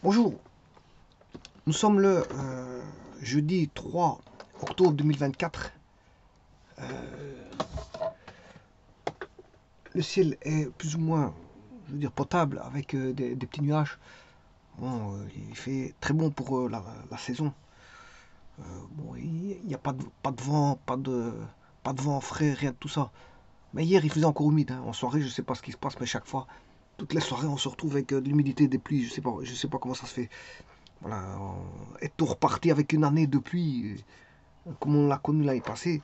Bonjour, nous sommes le jeudi 3 octobre 2024. Le ciel est plus ou moins, je veux dire, potable avec des petits nuages. Bon, il fait très bon pour la saison. Bon, il n'y a pas de vent, pas de vent frais, rien de tout ça. Mais hier, il faisait encore humide, hein. En soirée, je ne sais pas ce qui se passe, mais chaque fois, toutes les soirées, on se retrouve avec de l'humidité, des pluies. Je sais pas comment ça se fait. Voilà, est-on reparti avec une année de pluie comme on l'a connu l'année passée,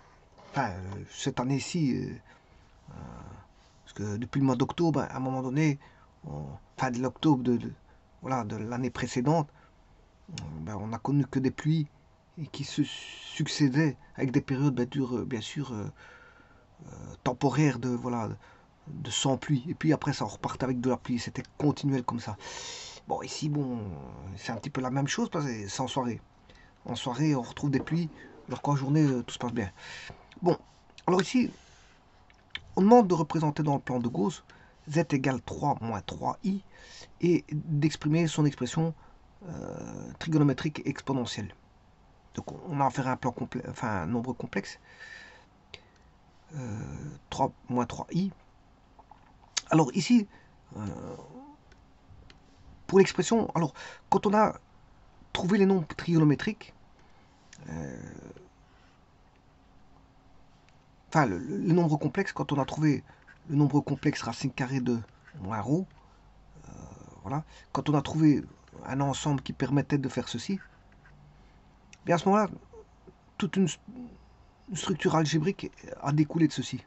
enfin, cette année-ci, parce que depuis le mois d'octobre, à un moment donné, enfin de l'octobre voilà, de l'année précédente, ben, on n'a connu que des pluies et qui se succédaient avec des périodes bien sûr temporaires voilà, de sans pluie. Et puis après, ça repartait avec de la pluie. C'était continuel comme ça. Bon, ici, bon, c'est un petit peu la même chose parce que c'est en soirée. En soirée, on retrouve des pluies, alors qu'en journée, tout se passe bien. Bon, alors ici, on demande de représenter dans le plan de Gauss z égale 3 moins 3i et d'exprimer son expression trigonométrique exponentielle. Donc on a affaire à un plan complexe, enfin un nombre complexe, 3 moins 3i. Alors ici, pour l'expression, alors quand on a trouvé les nombres trigonométriques, enfin le nombre complexe, quand on a trouvé le nombre complexe racine carrée de moins rho, voilà, quand on a trouvé un ensemble qui permettait de faire ceci, bien à ce moment-là, toute une structure algébrique a découlé de ceci.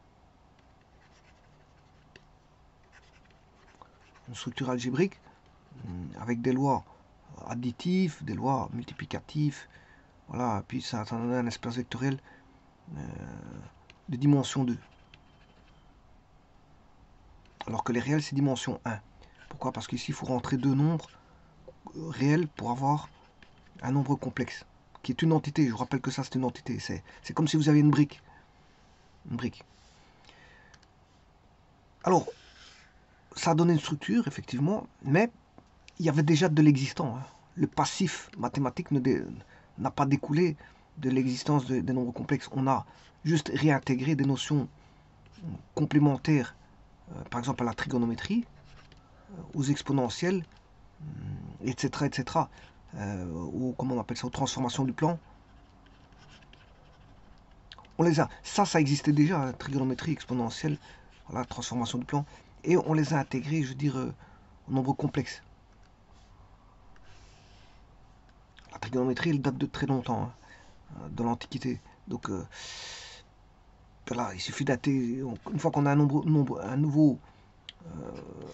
Une structure algébrique avec des lois additives, des lois multiplicatives, voilà, puis ça donne un espace vectoriel de dimension 2. Alors que les réels, c'est dimension 1. Pourquoi? Parce qu'ici, il faut rentrer deux nombres réels pour avoir un nombre complexe, qui est une entité. Je vous rappelle que ça, c'est une entité. C'est comme si vous aviez une brique. Une brique. Alors, ça a donné une structure, effectivement, mais il y avait déjà de l'existant. Hein. Le passif mathématique n'a pas découlé de l'existence des nombres complexes. On a juste réintégré des notions complémentaires, par exemple à la trigonométrie, aux exponentielles, etc., etc., ou comment on appelle ça, aux transformations du plan. On les a. Ça existait déjà, hein, trigonométrie exponentielle, voilà, transformation du plan, et on les a intégrés, je veux dire, au nombre complexe. La trigonométrie, elle date de très longtemps, hein, de l'Antiquité. Donc, voilà, il suffit dater. Une fois qu'on a un nouveau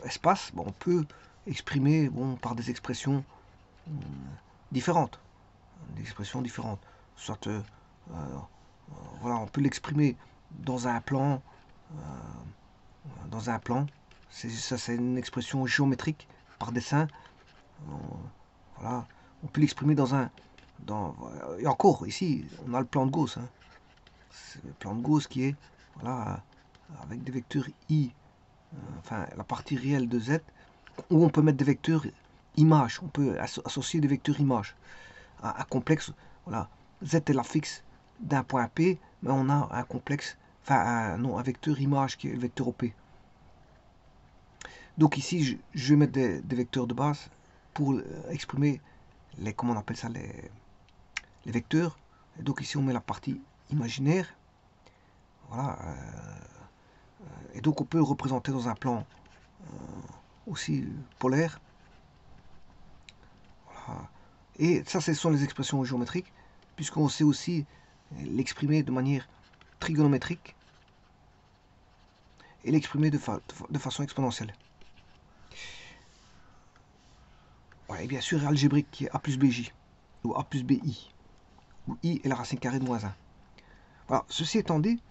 espace, bon, on peut exprimer bon, par des expressions différentes. Des expressions différentes. Soit, voilà, on peut l'exprimer dans un plan. Dans un plan. Ça, c'est une expression géométrique par dessin. Voilà. On peut l'exprimer dans un. Et encore, ici, on a le plan de Gauss. Hein. C'est le plan de Gauss qui est voilà, avec des vecteurs i, enfin la partie réelle de z, où on peut mettre des vecteurs images, on peut associer des vecteurs images à un complexe. Voilà, z est la fixe d'un point P, mais on a un complexe, enfin non, un vecteur image qui est le vecteur OP. Donc ici, je vais mettre des vecteurs de base pour exprimer les, comment on appelle ça, les vecteurs. Et donc ici, on met la partie imaginaire. Voilà. Et donc on peut le représenter dans un plan aussi polaire. Voilà. Et ça, ce sont les expressions géométriques, puisqu'on sait aussi l'exprimer de manière trigonométrique et l'exprimer de façon exponentielle. Ouais, et bien sûr, algébrique qui est A plus BJ, ou A plus BI, où I est la racine carrée de moins 1. Voilà, ceci étant dit,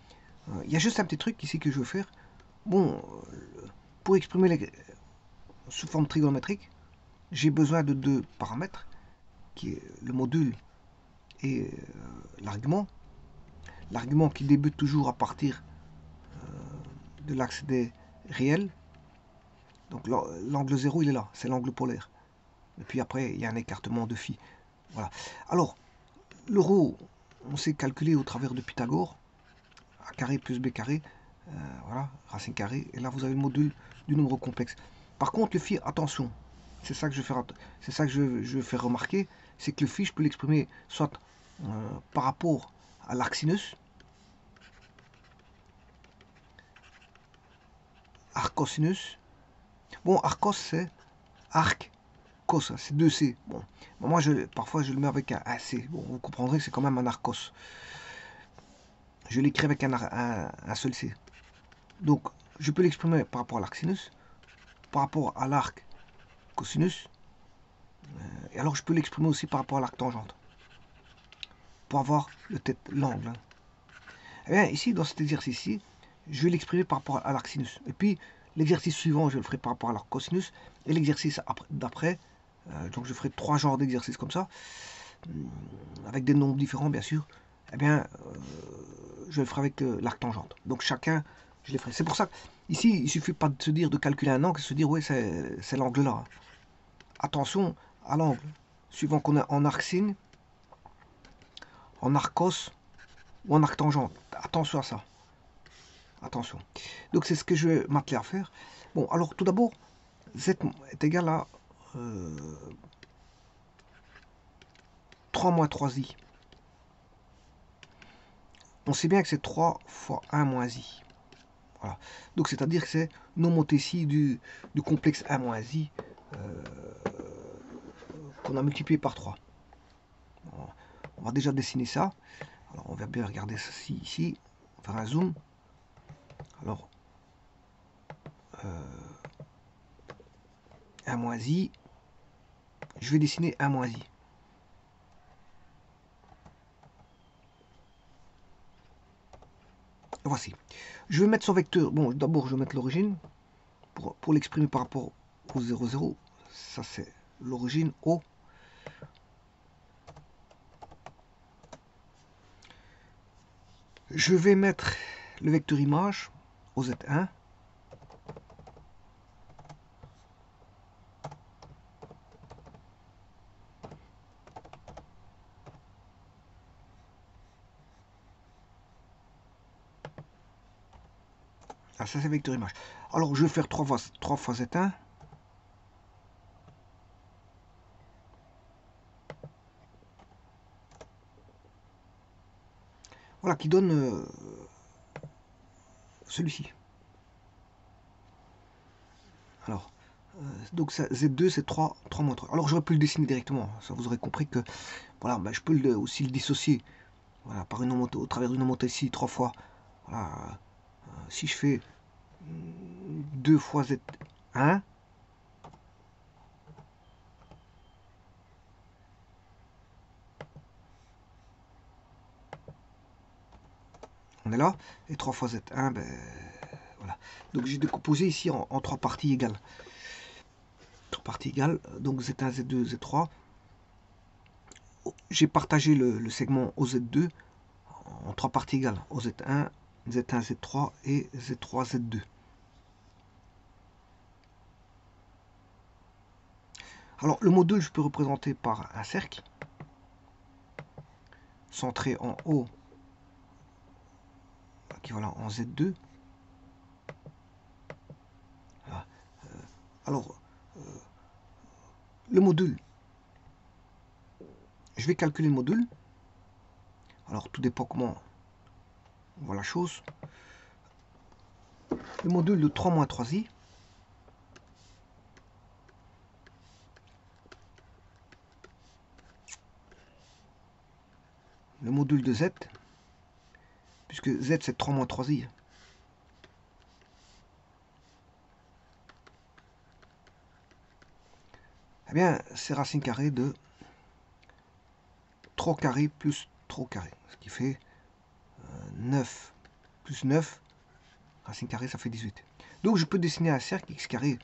il y a juste un petit truc ici que je veux faire. Bon, pour exprimer sous forme trigonométrique, j'ai besoin de deux paramètres, qui est le module et l'argument. L'argument qui débute toujours à partir de l'axe des réels. Donc l'angle 0, il est là, c'est l'angle polaire. Et puis après, il y a un écartement de phi. Voilà. Alors, le rho, on sait calculer au travers de Pythagore. A carré plus B carré. Voilà, racine carrée. Et là, vous avez le module du nombre complexe. Par contre, le phi, attention. C'est ça que je vais faire remarquer. C'est que le phi, je peux l'exprimer soit par rapport à l'arc sinus, arc-cosinus. Bon, arcos, c'est arc, cos, c'est 2C. Bon, moi, parfois, je le mets avec un C. Bon, vous comprendrez que c'est quand même un arcos. Je l'écris avec un seul C. Donc, je peux l'exprimer par rapport à l'arc sinus, par rapport à l'arc cosinus, et alors je peux l'exprimer aussi par rapport à l'arc tangente, pour avoir l'angle. Hein. Et bien, ici, dans cet exercice-ci, je vais l'exprimer par rapport à l'arc sinus. Et puis, l'exercice suivant, je le ferai par rapport à l'arc cosinus, et l'exercice d'après, donc je ferai 3 genres d'exercices comme ça, avec des nombres différents, bien sûr, eh bien, je le ferai avec l'arc tangente. Donc chacun, je les ferai. C'est pour ça qu'ici, il ne suffit pas de se dire de calculer un angle, de se dire, oui, c'est l'angle là. Attention à l'angle, suivant qu'on est en arc sin, en arc cos ou en arc tangente. Attention à ça. Attention. Donc c'est ce que je vais m'atteler à faire. Bon, alors tout d'abord, z est égal à 3 moins 3i. On sait bien que c'est 3 fois 1 moins i. Voilà. Donc c'est-à-dire que c'est une homothétie du complexe 1 moins i qu'on a multiplié par 3. On va déjà dessiner ça. Alors on va bien regarder ceci ici. On va faire un zoom. Alors 1 moins i. Je vais dessiner 1 moins i. Voici. Je vais mettre son vecteur. Bon, d'abord, je vais mettre l'origine pour l'exprimer par rapport au 0, 0. Ça, c'est l'origine O. Je vais mettre le vecteur image au Z1. Ah, ça, c'est vecteur image. Alors, je vais faire 3 fois Z1. Voilà, qui donne celui-ci. Alors, donc ça, Z2, c'est 3 moins 3. Alors, j'aurais pu le dessiner directement. Ça, vous aurez compris que, voilà, ben, je peux aussi le dissocier. Voilà, par au travers d'une homothétie 3 fois. Voilà, si je fais 2 fois Z1, on est là, et 3 fois Z1, ben voilà. Donc j'ai décomposé ici en 3 parties égales. 3 parties égales, donc Z1, Z2, Z3. J'ai partagé le segment OZ2 en 3 parties égales. OZ1, Z1, Z3 et Z3, Z2. Alors le module, je peux représenter par un cercle centré en haut, équivalent en Z2. Voilà. Alors, le module, je vais calculer le module. Alors, tout dépend comment on voit la chose. Le module de 3 moins 3i, le module de z, puisque z c'est 3 moins 3i. Eh bien, c'est racine carrée de 3 carré plus 3 carré, ce qui fait 9 plus 9, racine carrée, ça fait 18. Donc je peux dessiner un cercle x carré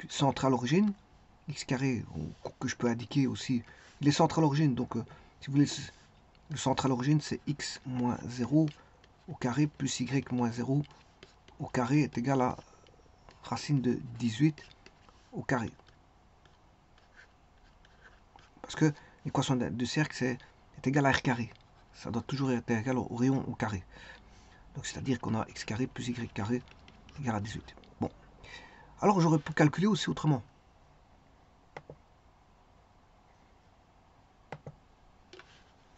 centré à l'origine, x carré que je peux indiquer aussi, il est centré à l'origine, donc si vous voulez, le centre à l'origine c'est x moins 0 au carré plus y moins 0 au carré est égal à racine de 18 au carré. Parce que l'équation de cercle est égale à r carré. Ça doit toujours être égal au rayon au carré. Donc c'est-à-dire qu'on a x carré plus y carré égale à 18. Bon. Alors j'aurais pu calculer aussi autrement.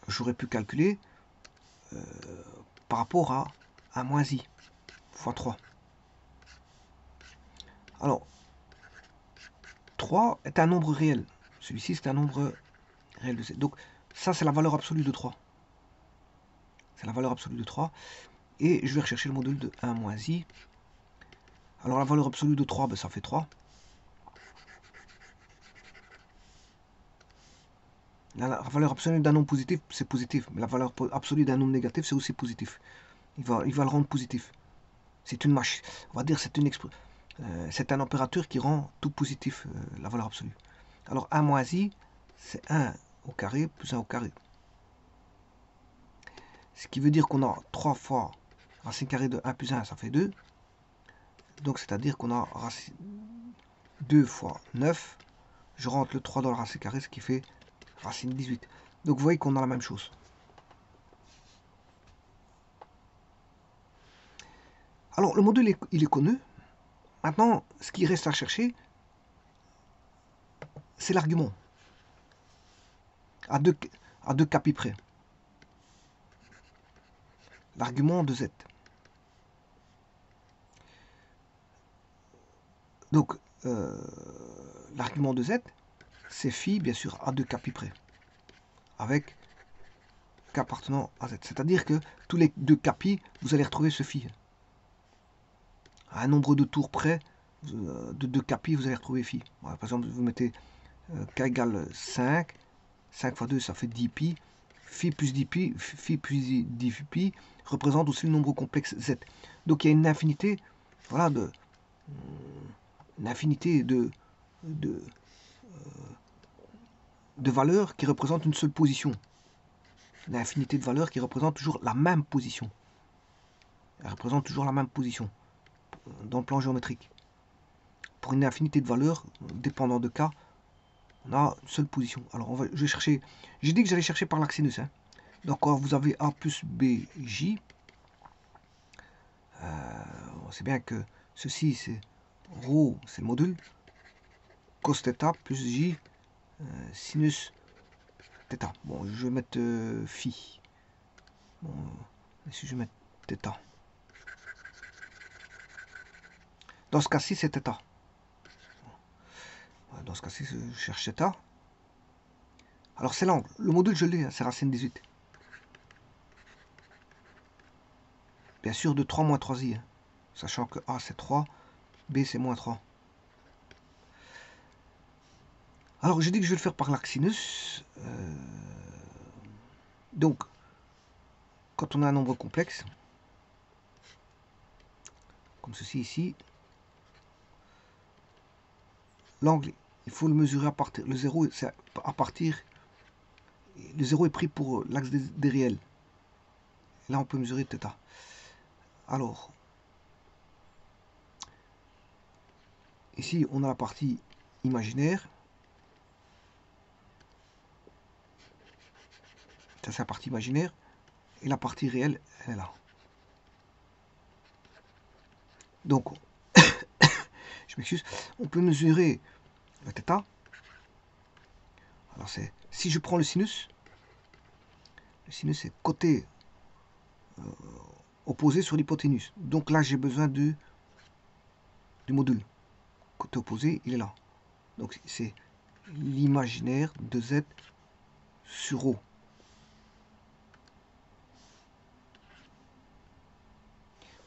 J'aurais pu calculer par rapport à 1 moins i fois 3. Alors, 3 est un nombre réel. Celui-ci, c'est un nombre réel de z. Donc, ça, c'est la valeur absolue de 3. C'est la valeur absolue de 3. Et je vais rechercher le module de 1 moins i. Alors, la valeur absolue de 3, ben, ça fait 3. La valeur absolue d'un nombre positif, c'est positif. Mais la valeur absolue d'un nombre négatif, c'est aussi positif. Il va le rendre positif. C'est une machine. On va dire c'est un opérateur qui rend tout positif, la valeur absolue. Alors 1 moins i, c'est 1 au carré plus 1 au carré. Ce qui veut dire qu'on a 3 fois racine carrée de 1 plus 1, ça fait 2. Donc c'est-à-dire qu'on a 2 fois 9. Je rentre le 3 dans la racine carrée, ce qui fait racine 18. Donc vous voyez qu'on a la même chose. Alors le module, il est connu. Maintenant, ce qui reste à chercher, c'est l'argument. À deux capis près. L'argument de z. Donc, l'argument de z, c'est phi, bien sûr, à 2 capis près. Avec k appartenant à z. C'est-à-dire que tous les 2 capis, vous allez retrouver ce phi. À un nombre de tours près, de 2 capis, vous allez retrouver phi. Voilà, par exemple, vous mettez k égale 5. 5 fois 2, ça fait 10 pi. Phi plus 10 pi, phi plus 10 pi représente aussi le nombre complexe z. Donc il y a une infinité, voilà, une infinité de valeurs qui représentent une seule position. Une infinité de valeurs qui représentent toujours la même position. Elle représente toujours la même position dans le plan géométrique. Pour une infinité de valeurs, dépendant de k, on a une seule position. Alors je vais chercher, j'ai dit que j'allais chercher par l'axe sinus. Hein. Donc quand vous avez a plus bj, on sait bien que ceci c'est rho, c'est le module, cos θ plus j sinus θ. Bon, je vais mettre phi. Bon, si je mets θ. Dans ce cas-ci, c'est θ. Dans ce cas-ci, je cherche θ. Alors c'est l'angle. Le module, je l'ai, hein, c'est racine 18. Bien sûr, de 3 moins 3i. Hein, sachant que A, c'est 3, B, c'est moins 3. Alors, j'ai dit que je vais le faire par l'axe sinus. Donc, quand on a un nombre complexe, comme ceci ici, l'angle, il faut le mesurer à partir, le 0, c'est à partir, le 0 est pris pour l'axe des réels. Là, on peut mesurer θ. Alors, ici, on a la partie imaginaire. Ça, c'est la partie imaginaire. Et la partie réelle, elle est là. Donc, je m'excuse, on peut mesurer le θ. Alors, c'est si je prends le sinus est côté opposé sur l'hypoténuse. Donc là, j'ai besoin du module. Côté opposé, il est là. Donc c'est l'imaginaire de z sur ρ.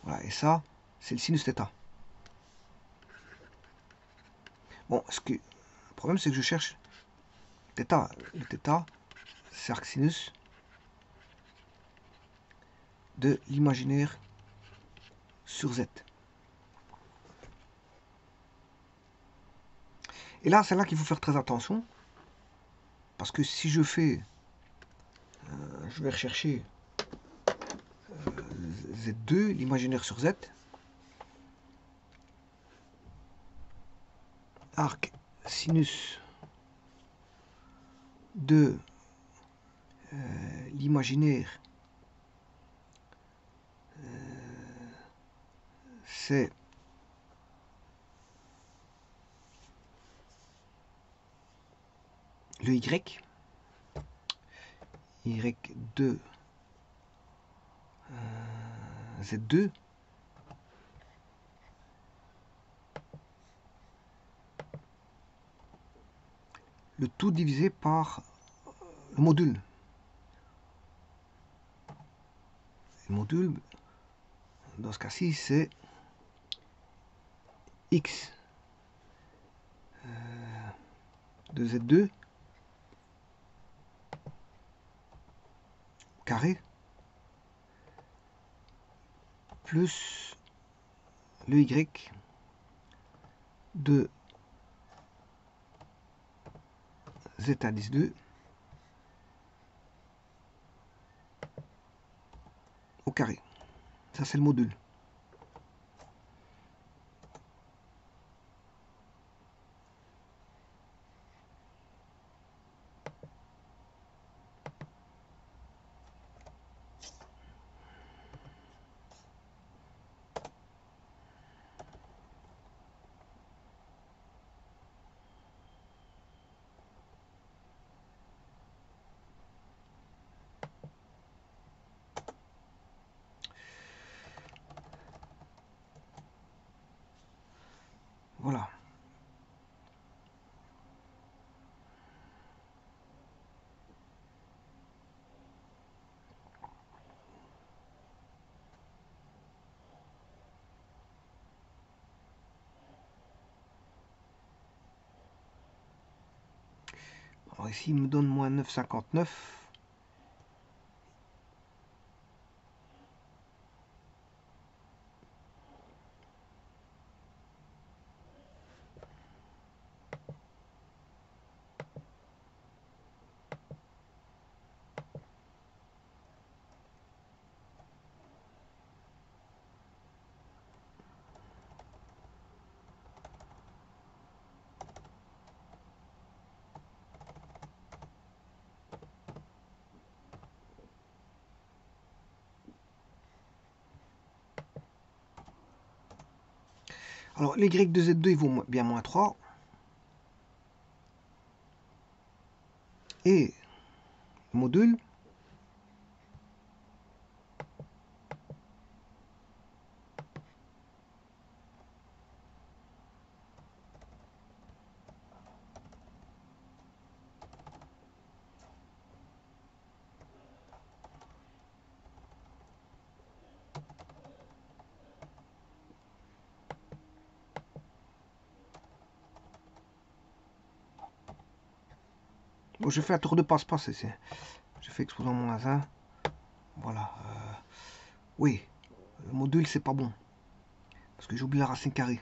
Voilà, et ça, c'est le sinus θ. Bon, le problème, c'est que je cherche θ. Le θ, c'est arc sinus de l'imaginaire sur z. Et là, c'est là qu'il faut faire très attention. Parce que si je fais... je vais rechercher Z2, l'imaginaire sur Z. Arc sinus de l'imaginaire, c'est le Y. Y2 Z2 le tout divisé par le module. Le module, dans ce cas-ci, c'est X de Z2 carré plus le Y de Z-2 au carré. Ça, c'est le module. Voilà. Alors ici, il me donne moins 9,59. Alors, les Y de Z2, ils vont bien moins 3. Et le module, bon, je fais un tour de passe-passe ici. Je fais exposant moins 1. Voilà. Oui, le module, c'est pas bon. Parce que j'oublie la racine carrée.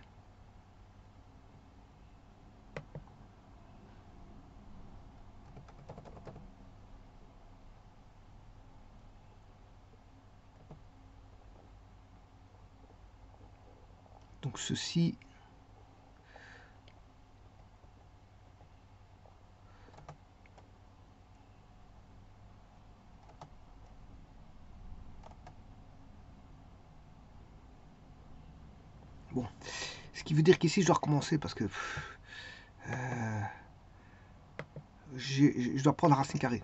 Donc ceci, bon, ce qui veut dire qu'ici je dois recommencer parce que je dois prendre la racine carrée.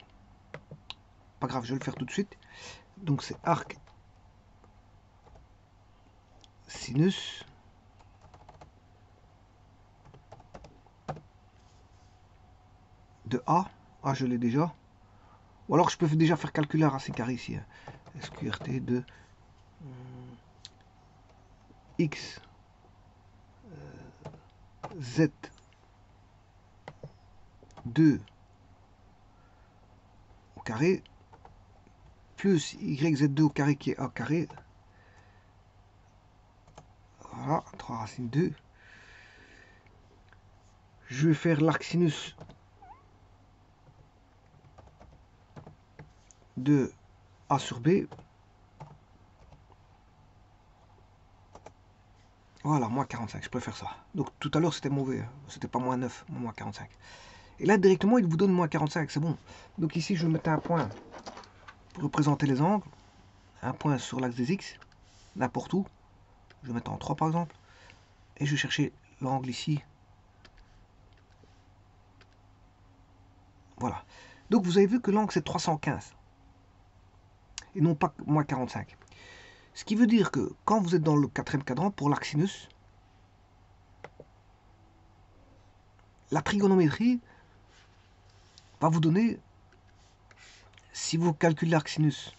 Pas grave, je vais le faire tout de suite. Donc c'est arc sinus de A. A, je l'ai déjà. Ou alors je peux déjà faire calculer la racine carrée ici. SQRT de X Z 2 au carré plus YZ2 au carré qui est A carré. Voilà, 3 racines 2. Je vais faire l'arc sinus de A sur B. Voilà, moins 45, je préfère ça. Donc tout à l'heure c'était mauvais, c'était pas moins 9, moins 45. Et là, directement, il vous donne moins 45, c'est bon. Donc ici, je vais mettre un point pour représenter les angles. Un point sur l'axe des X, n'importe où. Je vais mettre en 3 par exemple. Et je vais chercher l'angle ici. Voilà. Donc vous avez vu que l'angle c'est 315. Et non pas moins 45. Ce qui veut dire que quand vous êtes dans le quatrième cadran, pour l'arc sinus, la trigonométrie va vous donner, si vous calculez l'arc sinus,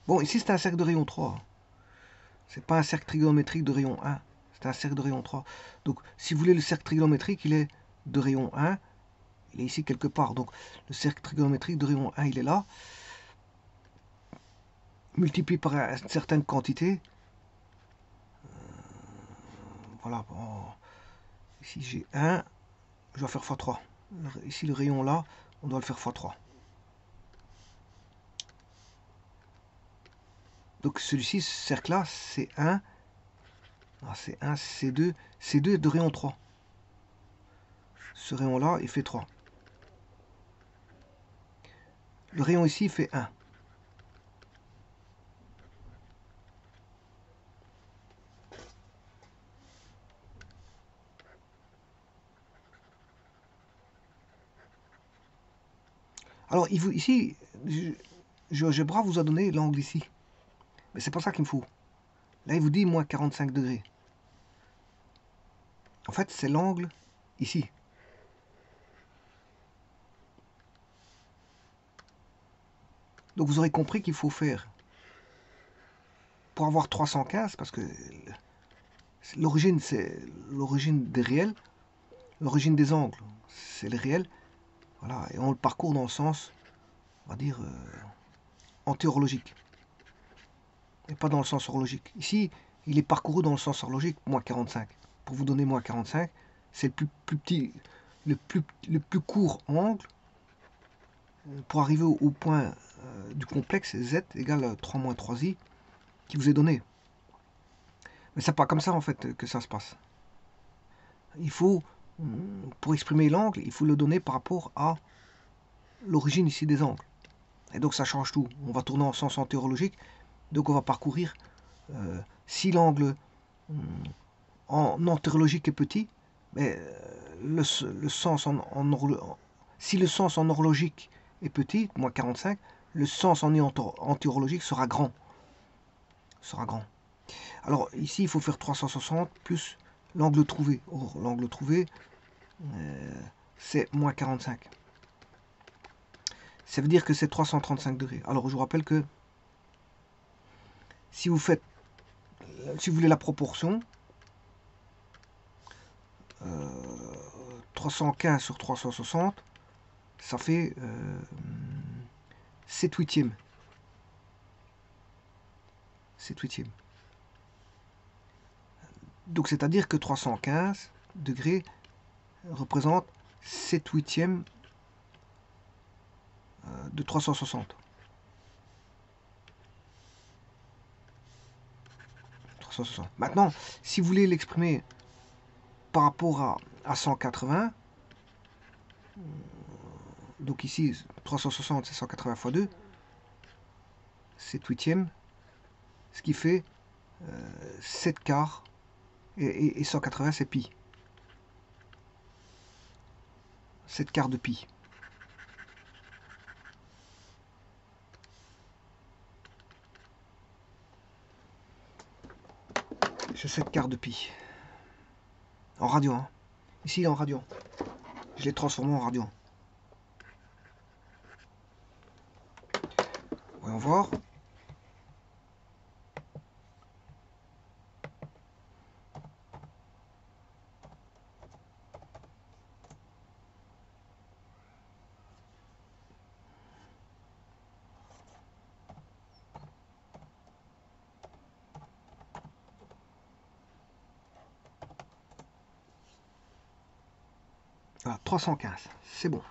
bon, ici c'est un cercle de rayon 3. C'est pas un cercle trigonométrique de rayon 1. C'est un cercle de rayon 3. Donc, si vous voulez, le cercle trigonométrique, il est de rayon 1. Il est ici quelque part. Donc, le cercle trigonométrique de rayon 1, il est là. Multiplié par une certaine quantité. Voilà. Bon. Ici, j'ai 1. Je dois faire x3. Ici, le rayon là, on doit le faire x3. Donc, celui-ci, ce cercle-là, c'est 1. Ah, c'est 1, c'est 2. C'est 2 de rayon 3. Ce rayon-là, il fait 3. Le rayon ici, il fait 1. Alors, ici, GeoGebra vous a donné l'angle ici. Mais c'est pas ça qu'il me faut. Là, il vous dit moins 45 degrés. En fait, c'est l'angle ici. Donc, vous aurez compris qu'il faut faire, pour avoir 315, parce que l'origine, c'est l'origine des réels. L'origine des angles, c'est les réels. Voilà, et on le parcourt dans le sens, on va dire, antihorlogique. Et pas dans le sens horlogique. Ici, il est parcouru dans le sens horlogique, moins 45. Pour vous donner moins 45, c'est le plus petit, le plus court angle pour arriver au point du complexe z égale 3 moins 3i qui vous est donné. Mais c'est pas comme ça en fait que ça se passe. Il faut, pour exprimer l'angle, il faut le donner par rapport à l'origine ici des angles. Et donc ça change tout. On va tourner en sens antihorlogique, donc on va parcourir, si l'angle en antihorlogique est petit, mais le sens si le sens en horlogique est petit, moins 45, le sens en antihorlogique sera grand. Alors ici, il faut faire 360 plus l'angle trouvé. Or, l'angle trouvé, c'est moins 45. Ça veut dire que c'est 335 degrés. Alors je vous rappelle que si vous voulez la proportion, 315 sur 360, ça fait 7 huitièmes. 7 huitièmes. Donc c'est-à-dire que 315 degrés représente 7 huitièmes de 360. 360. Maintenant, si vous voulez l'exprimer par rapport à 180, donc ici 360 c'est 180 fois 2, 7 huitièmes, ce qui fait 7 quarts, et 180 c'est pi. 7 quarts de pi. C'est 7 quarts de pi. En radian. Hein. Ici, il est en radian. Je l'ai transformé en radian. Voyons voir. Voilà, 315. C'est bon.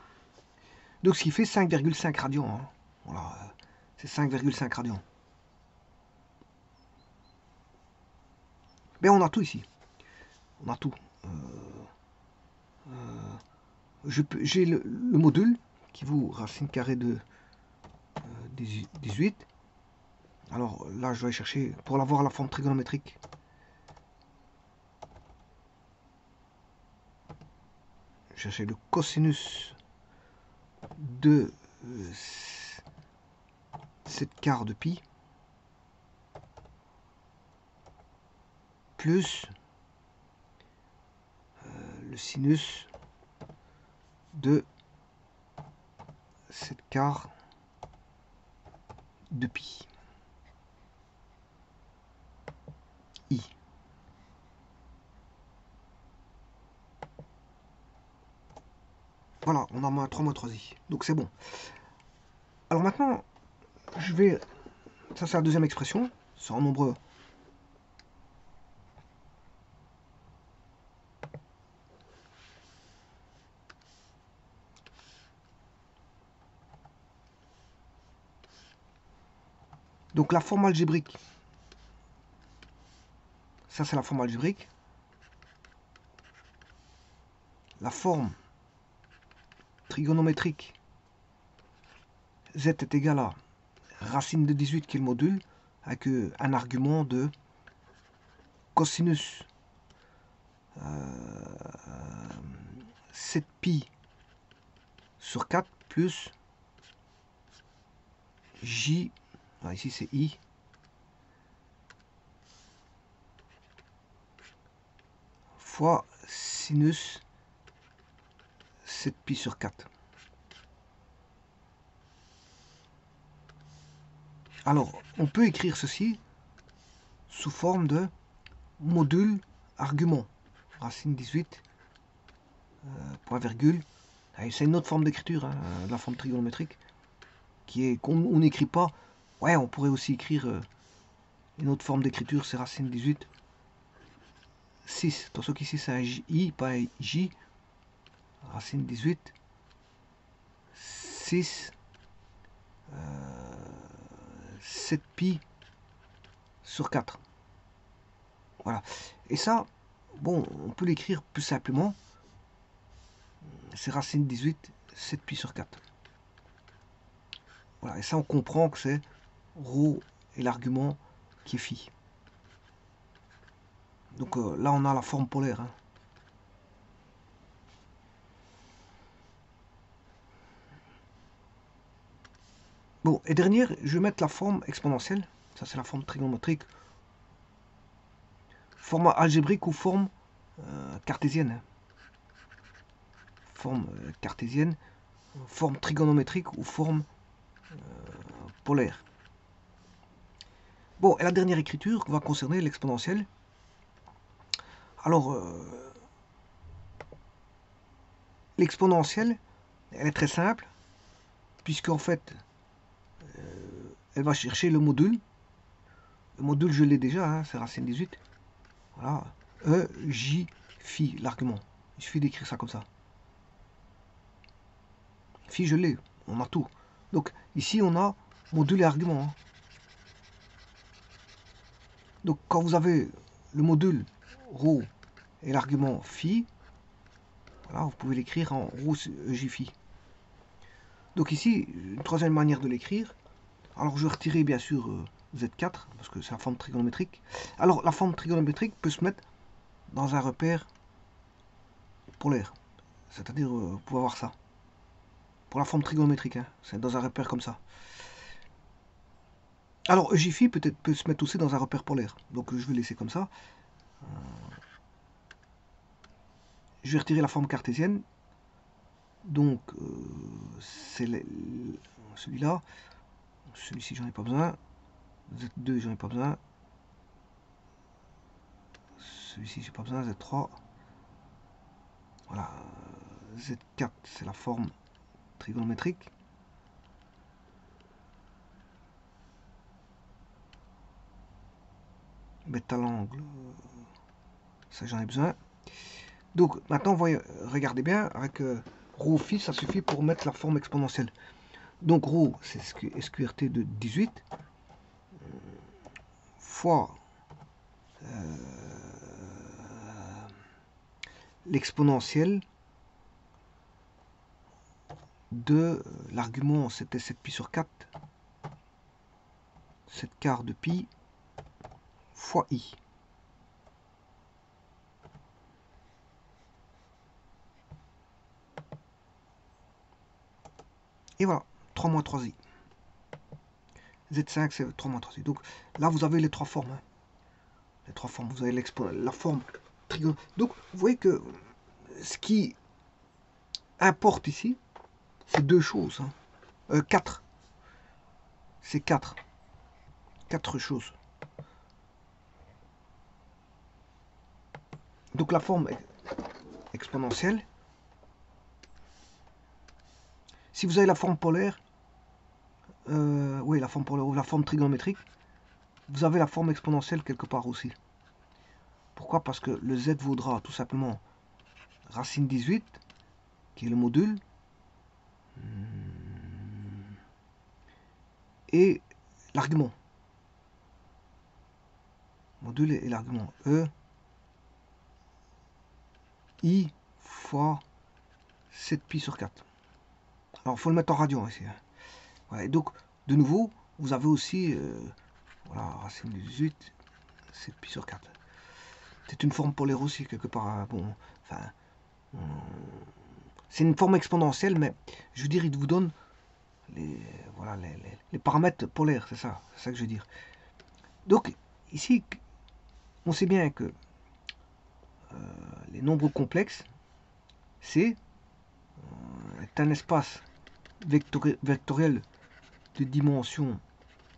Donc ce qui fait 5,5 radians. Hein. Voilà, c'est 5,5 radians. Mais on a tout ici. On a tout. J'ai le module qui vaut racine carrée de 18. Alors là, je vais chercher, pour l'avoir à la forme trigonométrique, chercher le cosinus de 7 quarts de pi plus le sinus de 7 quarts de pi. I. Voilà, on a moins 3 moins 3i. Donc c'est bon. Alors maintenant, je vais... Ça c'est la deuxième expression. C'est en nombre... Donc la forme algébrique. Ça c'est la forme algébrique. La forme trigonométrique. Z est égal à racine de 18 qui est le module, avec un argument de cosinus 7 pi sur 4 plus j, ici c'est i, fois sinus 7 pi sur 4. Alors, on peut écrire ceci sous forme de module argument. Racine 18, point virgule. C'est une autre forme d'écriture, hein, la forme trigonométrique, qui est qu'on n'écrit pas. Ouais, on pourrait aussi écrire une autre forme d'écriture, c'est racine 18, 6. Attention qu'ici c'est un i, pas un j. Racine 18, 6, 7 pi sur 4. Voilà. Et ça, bon, on peut l'écrire plus simplement. C'est racine 18, 7 pi sur 4. Voilà. Et ça, on comprend que c'est ρ et l'argument qui est phi. Donc là, on a la forme polaire. Hein. Bon, et dernière, je vais mettre la forme exponentielle. Ça, c'est la forme trigonométrique. Forme algébrique ou forme cartésienne. Forme cartésienne, forme trigonométrique ou forme polaire. Bon, et la dernière écriture va concerner l'exponentielle. Alors, l'exponentielle, elle est très simple, puisqu'en fait, elle va chercher le module. Le module, je l'ai déjà, hein, c'est racine 18. Voilà, E, J, phi, l'argument. Il suffit d'écrire ça comme ça. Phi, je l'ai, on a tout. Donc, ici, on a module et argument. Hein. Donc, quand vous avez le module ρ et l'argument phi, voilà, vous pouvez l'écrire en ρ j phi. Donc ici, une troisième manière de l'écrire. Alors, je vais retirer bien sûr Z4, parce que c'est la forme trigonométrique. Alors, la forme trigonométrique peut se mettre dans un repère polaire. C'est-à-dire, vous pouvez avoir ça. Pour la forme trigonométrique, hein, c'est dans un repère comme ça. Alors, EJFI peut se mettre aussi dans un repère polaire. Donc, je vais laisser comme ça. Je vais retirer la forme cartésienne. Donc, c'est celui-là. Celui-ci, j'en ai pas besoin. Z2, j'en ai pas besoin. Celui-ci, j'ai pas besoin. Z3. Voilà. Z4, c'est la forme trigonométrique. Bêta l'angle, ça j'en ai besoin. Donc maintenant, regardez bien, avec Rho phi, ça suffit pour mettre la forme exponentielle. Donc rho, c'est SQRT de 18 fois l'exponentielle de l'argument, c'était 7pi sur 4, 7 quarts de pi fois i. Et voilà, 3 moins 3i. Z5, c'est 3 moins 3i. Donc là, vous avez les trois formes. Hein. Les trois formes. Vous avez la forme trigone. Donc, vous voyez que ce qui importe ici, c'est deux choses. Hein. 4. C'est 4. 4 choses. Donc la forme exponentielle, si vous avez la forme polaire, oui, la forme polaire ou la forme trigonométrique, vous avez la forme exponentielle quelque part aussi. Pourquoi? Parce que le z vaudra tout simplement racine 18, qui est le module, et l'argument. Module et l'argument. E, I fois 7pi sur 4. Alors, il faut le mettre en radian ici. Hein. Ouais, donc, de nouveau, vous avez aussi, voilà, racine 18, 7pi sur 4. C'est une forme polaire aussi, quelque part. Hein. Bon, enfin, c'est une forme exponentielle, mais je veux dire, il vous donne les, voilà, les paramètres polaires, c'est ça que je veux dire. Donc, ici, on sait bien que les nombres complexes, c'est un espace vectoriel de dimension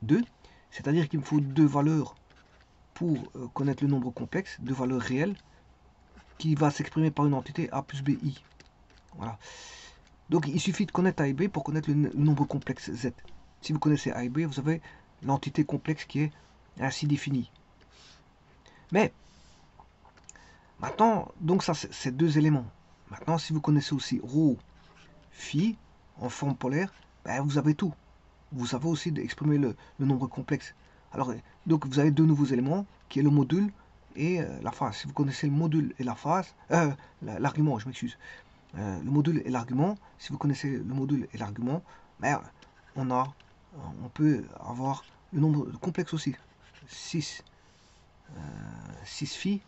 2, c'est-à-dire qu'il me faut deux valeurs pour connaître le nombre complexe, deux valeurs réelles, qui va s'exprimer par une entité a plus bi. Voilà. Donc il suffit de connaître a et b pour connaître le nombre complexe z. Si vous connaissez a et b, vous avez l'entité complexe qui est ainsi définie. Mais maintenant, donc ça c'est deux éléments. Maintenant, si vous connaissez aussi ρ, phi en forme polaire, ben, vous avez tout. Vous savez aussi exprimer le nombre complexe. Alors, donc vous avez deux nouveaux éléments, qui est le module et la phase. Si vous connaissez le module et la phase, l'argument, je m'excuse. Le module et l'argument, si vous connaissez le module et l'argument, ben, on peut avoir le nombre complexe aussi. 6 phi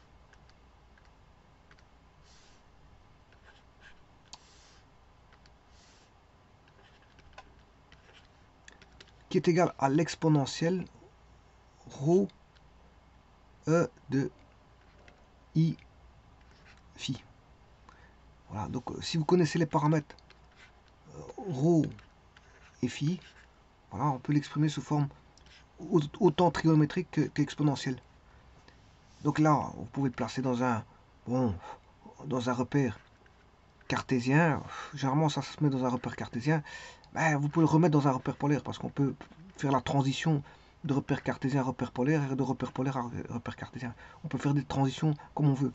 qui est égal à l'exponentielle rho e de i phi. Voilà, donc si vous connaissez les paramètres rho et phi, voilà, on peut l'exprimer sous forme autant trigonométrique qu'exponentielle. Donc là, vous pouvez le placer dans un, bon, dans un repère cartésien. Généralement, ça se met dans un repère cartésien. Ben, vous pouvez le remettre dans un repère polaire parce qu'on peut faire la transition de repère cartésien à repère polaire et de repère polaire à repère cartésien. On peut faire des transitions comme on veut.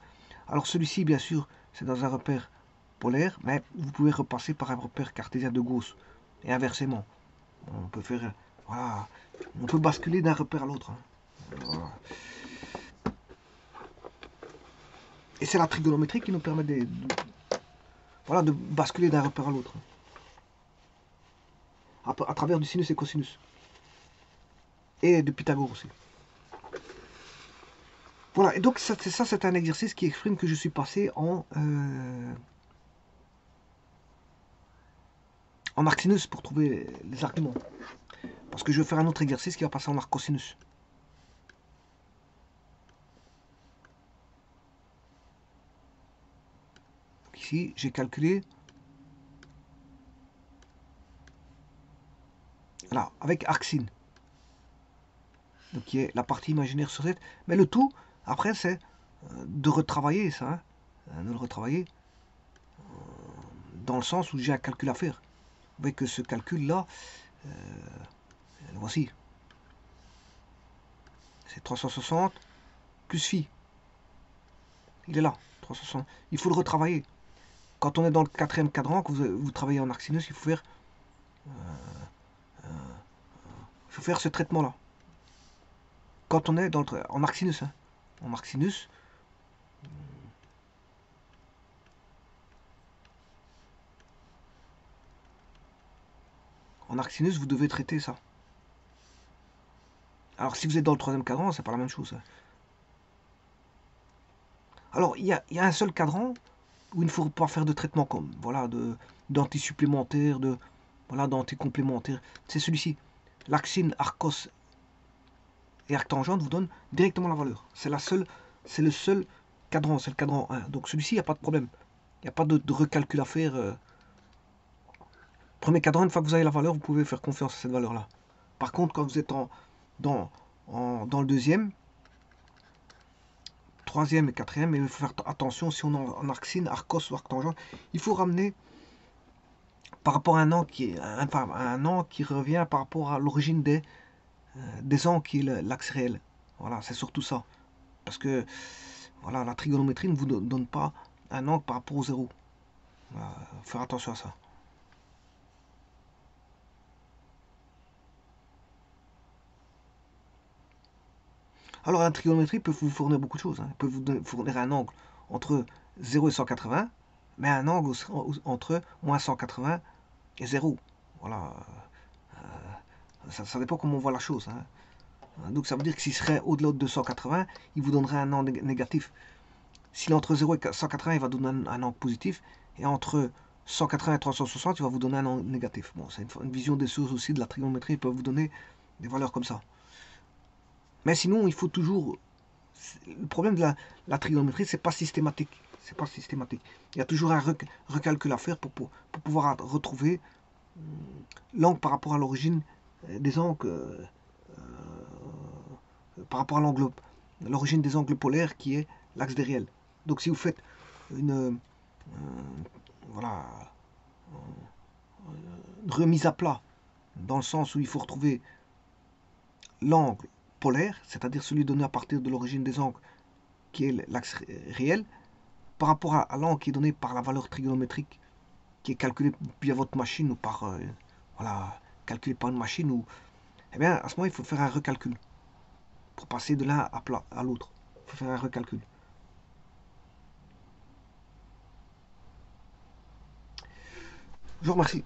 Alors celui-ci, bien sûr, c'est dans un repère polaire, mais vous pouvez repasser par un repère cartésien de Gauss et inversement. On peut faire, voilà, on peut basculer d'un repère à l'autre. Hein. Voilà. Et c'est la trigonométrie qui nous permet voilà, de basculer d'un repère à l'autre. À travers du sinus et cosinus. Et de Pythagore aussi. Voilà, et donc ça c'est un exercice qui exprime que je suis passé en arc sinus pour trouver les arguments. Parce que je vais faire un autre exercice qui va passer en arc cosinus. Donc ici, j'ai calculé. Voilà, avec arc-sin. Donc qui est la partie imaginaire sur cette. Mais le tout, après, c'est de retravailler ça. Hein, de le retravailler dans le sens où j'ai un calcul à faire. Vous voyez que ce calcul-là, le voici. C'est 360 plus phi. Il est là, 360. Il faut le retravailler. Quand on est dans le quatrième cadran, que vous travaillez en arc sinus, il faut faire ce traitement-là. Quand on est en arc sinus, hein. En arc sinus, vous devez traiter ça. Alors si vous êtes dans le troisième cadran, c'est pas la même chose, hein. Alors il y a un seul cadran où il ne faut pas faire de traitement comme, voilà, d'anti-supplémentaire, voilà, d'anti-complémentaire. C'est celui-ci. Laxine, Arcos et Arctangente vous donnent directement la valeur. C'est le seul cadran, c'est le cadran 1. Donc celui-ci, il n'y a pas de problème. Il n'y a pas de recalcul à faire. Premier cadran, une fois que vous avez la valeur, vous pouvez faire confiance à cette valeur-là. Par contre, quand vous êtes dans le deuxième, troisième et quatrième, il faut faire attention si on est en arcsine, arcos ou arctangente. Il faut ramener par rapport à un an qui revient par rapport à l'origine des angles qui est l'axe réel. Voilà, c'est surtout ça. Parce que voilà, la trigonométrie ne vous donne pas un angle par rapport au zéro. Voilà, faire attention à ça. Alors, la trigonométrie peut vous fournir beaucoup de choses, hein. Elle peut vous fournir un angle entre 0 et 180, mais un angle entre moins 180 et 0. Voilà. Ça dépend comment on voit la chose, hein. Donc ça veut dire que s'il serait au-delà de 280, il vous donnerait un angle négatif. S'il est entre 0 et 180, il va donner un angle positif. Et entre 180 et 360, il va vous donner un angle négatif. Bon, c'est une vision des choses aussi de la trigonométrie. Il peut vous donner des valeurs comme ça. Mais sinon, il faut toujours... Le problème de la trigonométrie, c'est pas systématique. C'est pas systématique. Il y a toujours un recalcul à faire pour pouvoir retrouver l'angle par rapport à l'origine des angles, par rapport à l'origine des angles polaires qui est l'axe des réels. Donc si vous faites une voilà, une remise à plat, dans le sens où il faut retrouver l'angle polaire, c'est-à-dire celui donné à partir de l'origine des angles, qui est l'axe réel, par rapport à l'angle qui est donné par la valeur trigonométrique, qui est calculée via votre machine ou par voilà, calculée par une machine, ou eh bien à ce moment il faut faire un recalcul pour passer de l'un à l'autre. Il faut faire un recalcul. Je vous remercie.